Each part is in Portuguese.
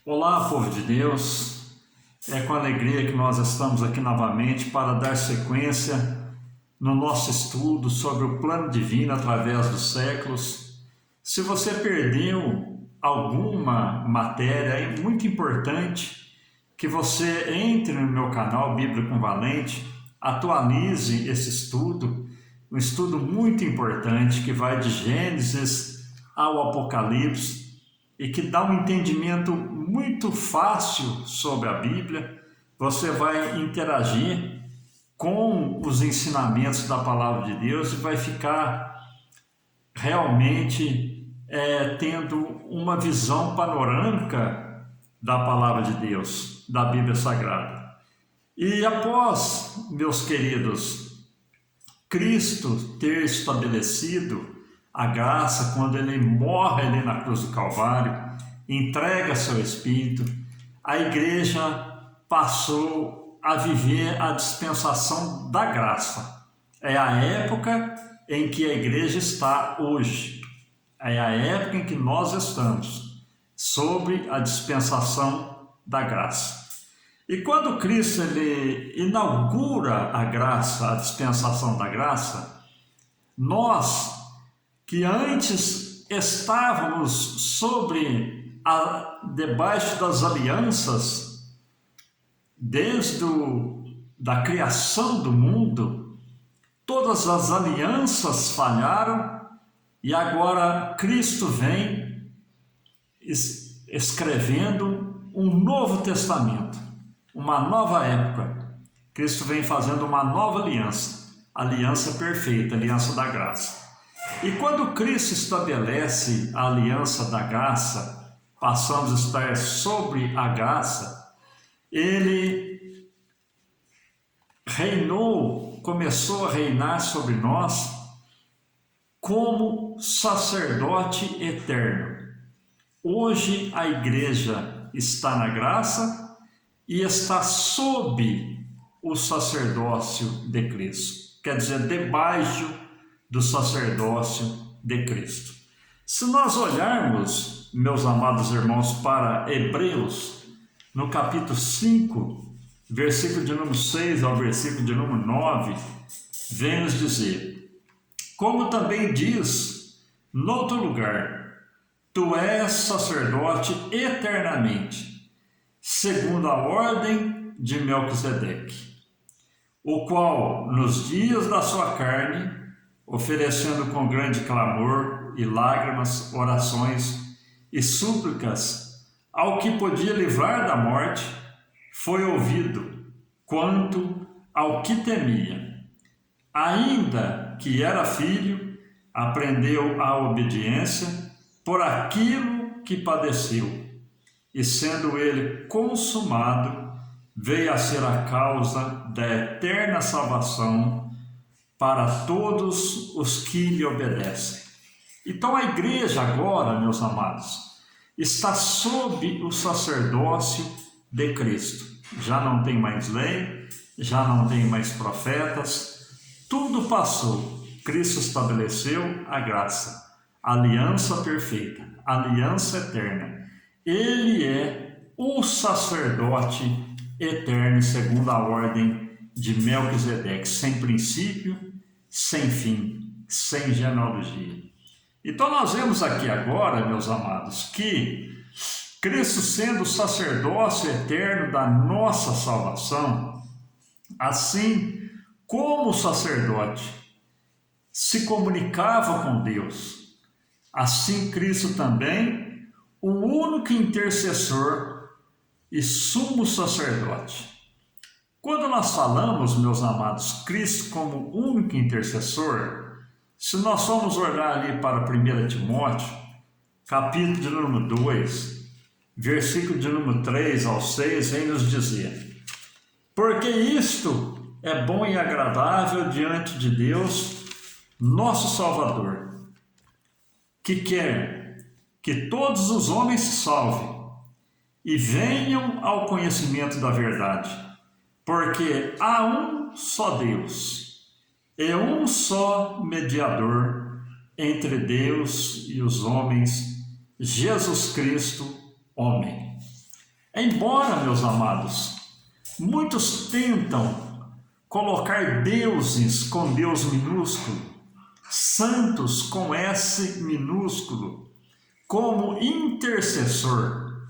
Olá, povo de Deus, é com alegria que nós estamos aqui novamente para dar sequência no nosso estudo sobre o plano divino através dos séculos. Se você perdeu alguma matéria, é muito importante que você entre no meu canal Bíblia com Valente, atualize esse estudo, um estudo muito importante que vai de Gênesis ao Apocalipse, e que dá um entendimento muito fácil sobre a Bíblia. Você vai interagir com os ensinamentos da Palavra de Deus e vai ficar realmente tendo uma visão panorâmica da Palavra de Deus, da Bíblia Sagrada. E após, meus queridos, Cristo ter estabelecido a graça, quando ele morre ali na cruz do Calvário, entrega seu Espírito, a igreja passou a viver a dispensação da graça. É a época em que a igreja está hoje. É a época em que nós estamos, sobre a dispensação da graça. E quando Cristo ele inaugura a graça, a dispensação da graça, nós que antes estávamos debaixo das alianças, desde da criação do mundo, todas as alianças falharam e agora Cristo vem escrevendo um novo testamento, uma nova época. Cristo vem fazendo uma nova aliança, aliança perfeita, aliança da graça. E quando Cristo estabelece a aliança da graça, passamos a estar sobre a graça, ele começou a reinar sobre nós como sacerdote eterno. Hoje a igreja está na graça e está sob o sacerdócio de Cristo, quer dizer, debaixo do sacerdócio de Cristo. Se nós olharmos, meus amados irmãos, para Hebreus, no capítulo 5, versículo de número 6 ao versículo de número 9, vem nos dizer: como também diz noutro lugar, tu és sacerdote eternamente, segundo a ordem de Melquisedeque, o qual nos dias da sua carne, oferecendo com grande clamor e lágrimas, orações e súplicas ao que podia livrar da morte, foi ouvido quanto ao que temia. Ainda que era filho, aprendeu a obediência por aquilo que padeceu, e sendo ele consumado, veio a ser a causa da eterna salvação para todos os que lhe obedecem. Então a igreja agora, meus amados, está sob o sacerdócio de Cristo. Já não tem mais lei, já não tem mais profetas, tudo passou. Cristo estabeleceu a graça, a aliança perfeita, a aliança eterna. Ele é o sacerdote eterno, segundo a ordem de Melquisedeque, sem princípio, sem fim, sem genealogia. Então nós vemos aqui agora, meus amados, que Cristo, sendo o sacerdócio eterno da nossa salvação, assim como o sacerdote se comunicava com Deus, assim Cristo também, o único intercessor e sumo sacerdote. Quando nós falamos, meus amados, Cristo como único intercessor, se nós formos olhar ali para 1 Timóteo, capítulo de número 2, versículo de número 3 ao 6, vem nos dizer: porque isto é bom e agradável diante de Deus, nosso Salvador, que quer que todos os homens se salvem e venham ao conhecimento da verdade. Porque há um só Deus e um só mediador entre Deus e os homens, Jesus Cristo, homem. Embora, meus amados, muitos tentam colocar deuses com Deus minúsculo, santos com S minúsculo, como intercessor,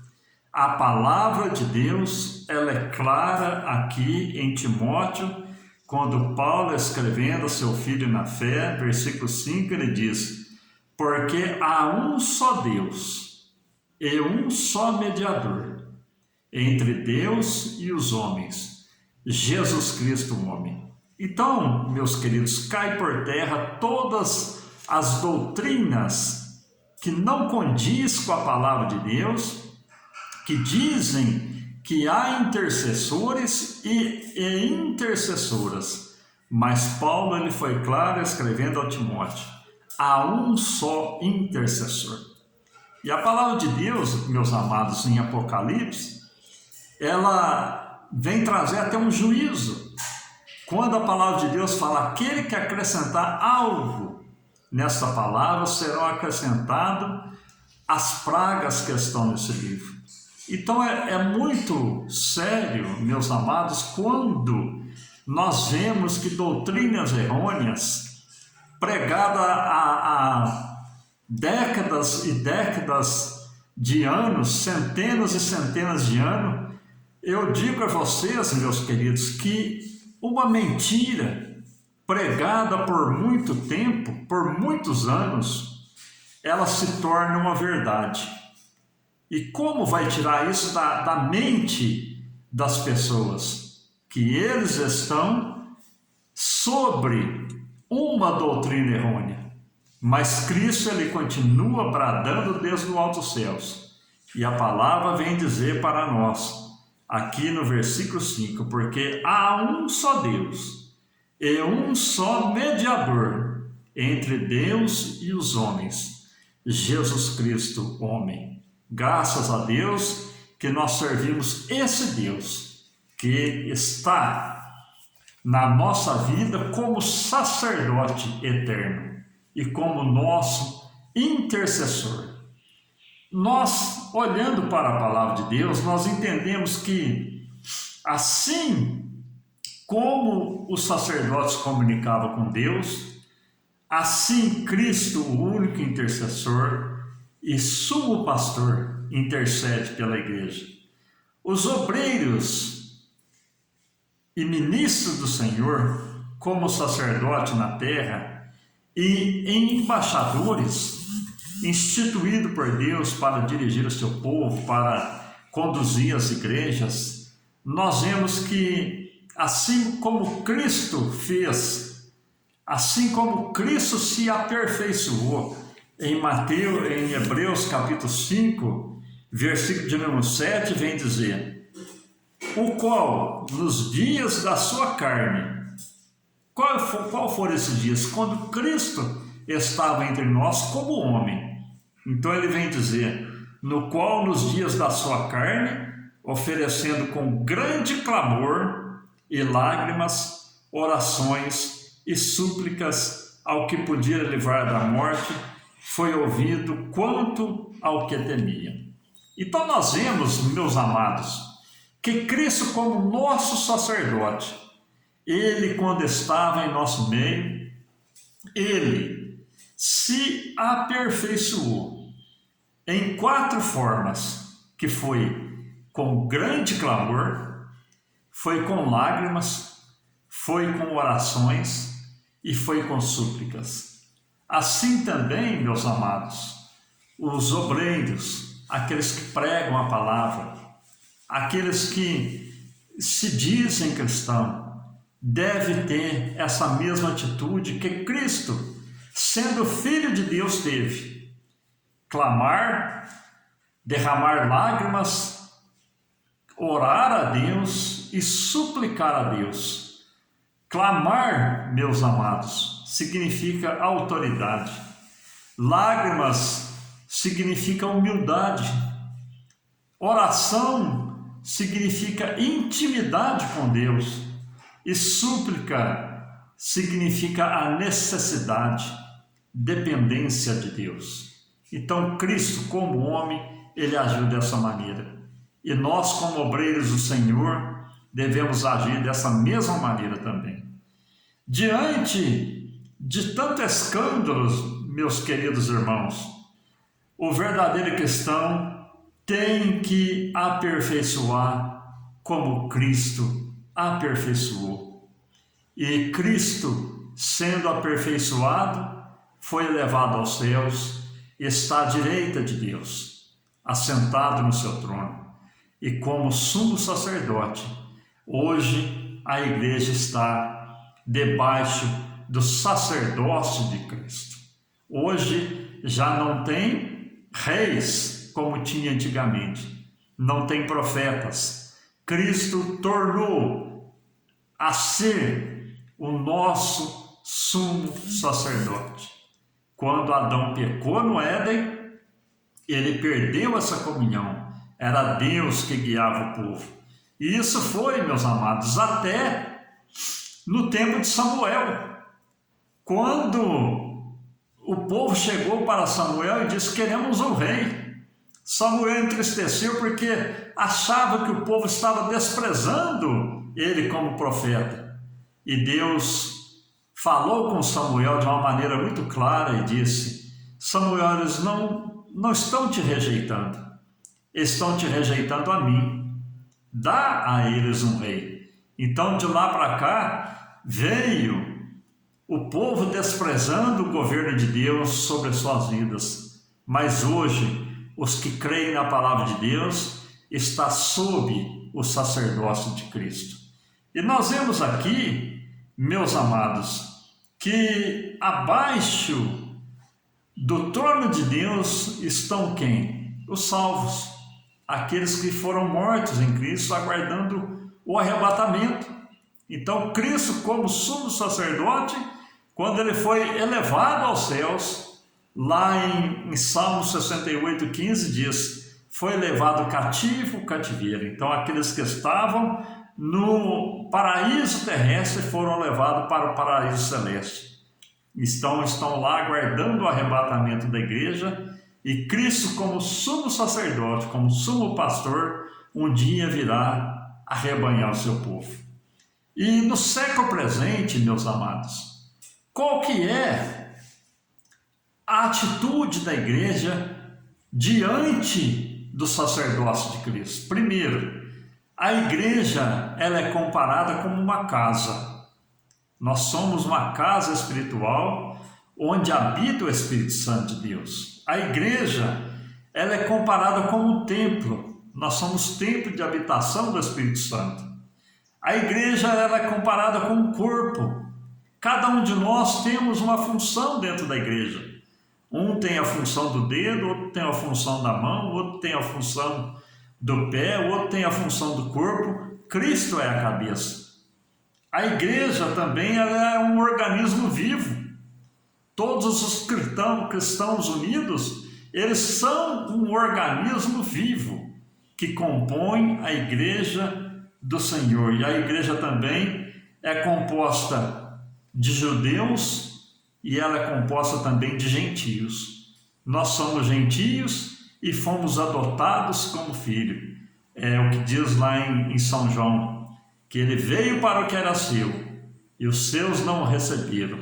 a palavra de Deus, ela é clara aqui em Timóteo, quando Paulo, escrevendo a seu filho na fé, versículo 5, ele diz: porque há um só Deus e um só mediador entre Deus e os homens, Jesus Cristo, o homem. Então, meus queridos, cai por terra todas as doutrinas que não condiz com a palavra de Deus, que dizem que há intercessores e intercessoras. Mas Paulo, ele foi claro escrevendo a Timóteo: há um só intercessor. E a palavra de Deus, meus amados, em Apocalipse, ela vem trazer até um juízo. Quando a palavra de Deus fala: aquele que acrescentar algo nessa palavra, serão acrescentadas as pragas que estão nesse livro. Então é muito sério, meus amados, quando nós vemos que doutrinas errôneas, pregadas há décadas e décadas de anos, centenas e centenas de anos, eu digo a vocês, meus queridos, que uma mentira pregada por muito tempo, por muitos anos, ela se torna uma verdade. E como vai tirar isso da mente das pessoas? Que eles estão sobre uma doutrina errônea. Mas Cristo, ele continua bradando desde os altos céus. E a palavra vem dizer para nós, aqui no versículo 5, porque há um só Deus e um só mediador entre Deus e os homens, Jesus Cristo, homem. Graças a Deus que nós servimos esse Deus que está na nossa vida como sacerdote eterno e como nosso intercessor. Nós, olhando para a palavra de Deus, nós entendemos que assim como os sacerdotes comunicavam com Deus, assim Cristo, o único intercessor e sumo pastor, intercede pela igreja. Os obreiros e ministros do Senhor, como sacerdote na terra, e embaixadores instituídos por Deus para dirigir o seu povo, para conduzir as igrejas, nós vemos que assim como Cristo fez, assim como Cristo se aperfeiçoou, em Hebreus capítulo 5, versículo de número 7, vem dizer: o qual nos dias da sua carne, qual foram esses dias? Quando Cristo estava entre nós como homem. Então ele vem dizer: no qual nos dias da sua carne, oferecendo com grande clamor e lágrimas, orações e súplicas ao que podia livrar da morte, foi ouvido quanto ao que temia. Então nós vemos, meus amados, que Cristo, como nosso sacerdote, ele, quando estava em nosso meio, ele se aperfeiçoou em 4 formas, que foi com grande clamor, foi com lágrimas, foi com orações e foi com súplicas. Assim também, meus amados, os obreiros, aqueles que pregam a palavra, aqueles que se dizem cristãos, devem ter essa mesma atitude que Cristo, sendo Filho de Deus, teve. Clamar, derramar lágrimas, orar a Deus e suplicar a Deus. Clamar, meus amados, significa autoridade. Lágrimas significa humildade. Oração significa intimidade com Deus. E súplica significa a necessidade, dependência de Deus. Então Cristo, como homem, ele agiu dessa maneira. E nós, como obreiros do Senhor, devemos agir dessa mesma maneira também. Diante de tantos escândalos, meus queridos irmãos, o verdadeiro cristão tem que aperfeiçoar como Cristo aperfeiçoou. E Cristo, sendo aperfeiçoado, foi elevado aos céus, está à direita de Deus, assentado no seu trono. E como sumo sacerdote, hoje a igreja está debaixo do sacerdócio de Cristo. Hoje já não tem reis como tinha antigamente, não tem profetas. Cristo tornou a ser o nosso sumo sacerdote. Quando Adão pecou no Éden, ele perdeu essa comunhão. Era Deus que guiava o povo. E isso foi, meus amados, até no tempo de Samuel. Quando o povo chegou para Samuel e disse: queremos um rei. Samuel entristeceu porque achava que o povo estava desprezando ele como profeta. E Deus falou com Samuel de uma maneira muito clara e disse: Samuel, eles não estão te rejeitando, estão te rejeitando a mim. Dá a eles um rei. Então, de lá para cá, veio o povo desprezando o governo de Deus sobre as suas vidas. Mas hoje, os que creem na palavra de Deus está sob o sacerdócio de Cristo. E nós vemos aqui, meus amados, que abaixo do trono de Deus estão quem? Os salvos, aqueles que foram mortos em Cristo, aguardando o arrebatamento. Então, Cristo, como sumo sacerdote, quando ele foi elevado aos céus, lá em Salmo 68:15 diz: foi levado cativo o cativeiro. Então, aqueles que estavam no paraíso terrestre foram levados para o paraíso celeste. Estão lá aguardando o arrebatamento da igreja, e Cristo, como sumo sacerdote, como sumo pastor, um dia virá arrebanhar o seu povo. E no século presente, meus amados, qual que é a atitude da igreja diante do sacerdócio de Cristo? Primeiro, a igreja ela é comparada como uma casa. Nós somos uma casa espiritual onde habita o Espírito Santo de Deus. A igreja ela é comparada como um templo. Nós somos templo de habitação do Espírito Santo. A igreja ela é comparada com um corpo. Cada um de nós temos uma função dentro da igreja. Um tem a função do dedo, outro tem a função da mão, outro tem a função do pé, outro tem a função do corpo. Cristo é a cabeça. A igreja também ela é um organismo vivo. Todos os cristãos unidos, eles são um organismo vivo que compõe a igreja do Senhor. E a igreja também é composta de judeus e ela é composta também de gentios. Nós somos gentios e fomos adotados como filho. É o que diz lá em São João, que ele veio para o que era seu, e os seus não o receberam.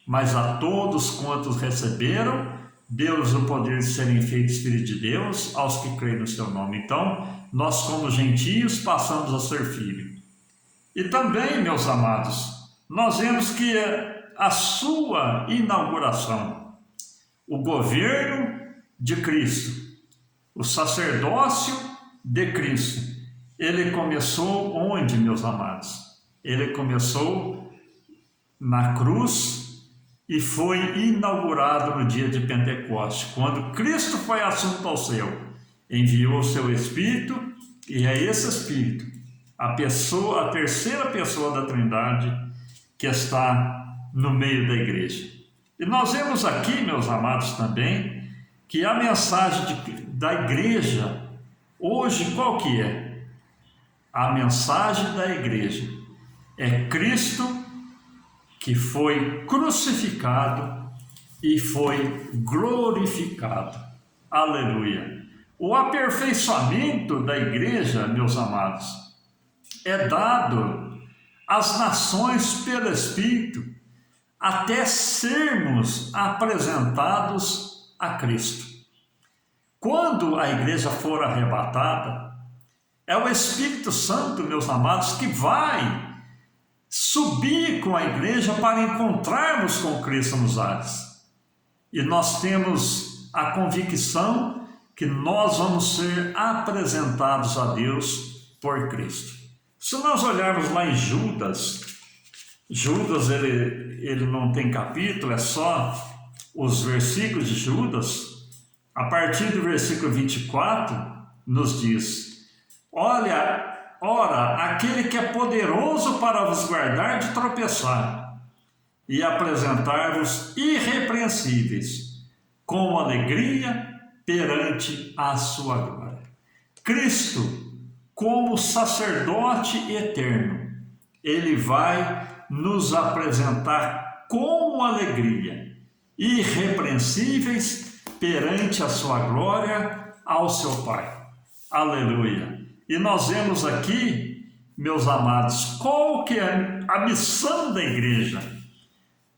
Mas a todos quantos receberam, deu-lhes o poder de serem feitos filhos de Deus, aos que creem no seu nome. Então, nós como gentios passamos a ser filhos. E também, meus amados, nós vemos que a sua inauguração, o governo de Cristo, o sacerdócio de Cristo, ele começou onde, meus amados? Ele começou na cruz e foi inaugurado no dia de Pentecostes, quando Cristo foi assunto ao céu, enviou o seu Espírito, e é esse Espírito, a terceira pessoa da Trindade, que está no meio da igreja. E nós vemos aqui, meus amados, também, que a mensagem da igreja, hoje, qual que é? A mensagem da igreja é Cristo que foi crucificado e foi glorificado. Aleluia! O aperfeiçoamento da igreja, meus amados, é dado às nações pelo Espírito até sermos apresentados a Cristo. Quando a igreja for arrebatada, é o Espírito Santo, meus amados, que vai subir com a igreja para encontrarmos com Cristo nos ares. E nós temos a convicção que nós vamos ser apresentados a Deus por Cristo. Se nós olharmos lá em Judas ele não tem capítulo, é só os versículos de Judas. A partir do versículo 24, nos diz: ora, aquele que é poderoso para vos guardar de tropeçar e apresentar-vos irrepreensíveis, com alegria perante a sua glória. Cristo, como sacerdote eterno, ele vai nos apresentar com alegria, irrepreensíveis perante a sua glória ao seu Pai. Aleluia! E nós vemos aqui, meus amados, qual que é a missão da igreja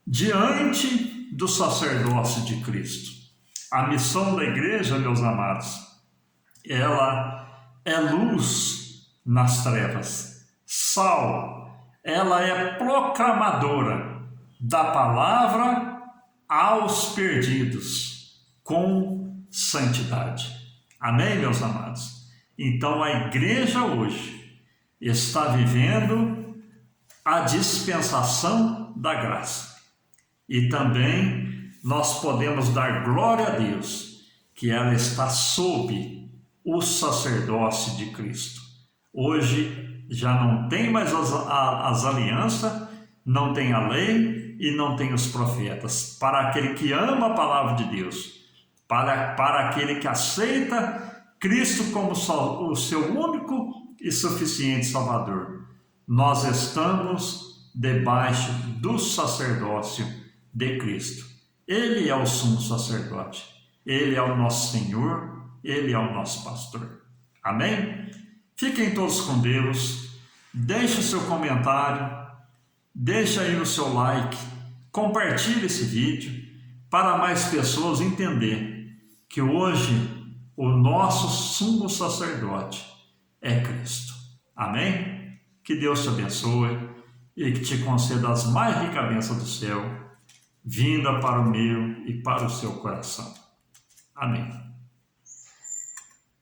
diante do sacerdócio de Cristo. A missão da igreja, meus amados, ela é luz nas trevas, sal, ela é proclamadora da palavra aos perdidos, com santidade. Amém, meus amados? Então a igreja hoje está vivendo a dispensação da graça. E também nós podemos dar glória a Deus, que ela está sob o sacerdócio de Cristo. Hoje já não tem mais as alianças, não tem a lei e não tem os profetas. Para aquele que ama a palavra de Deus, para aquele que aceita Cristo como o seu único e suficiente Salvador, nós estamos debaixo do sacerdócio de Cristo. Ele é o sumo sacerdote, ele é o nosso Senhor, ele é o nosso pastor. Amém? Fiquem todos com Deus, deixe o seu comentário, deixe aí o seu like, compartilhe esse vídeo para mais pessoas entender que hoje o nosso sumo sacerdote é Cristo. Amém? Que Deus te abençoe e que te conceda as mais ricas bênçãos do céu, vinda para o meu e para o seu coração. Amém.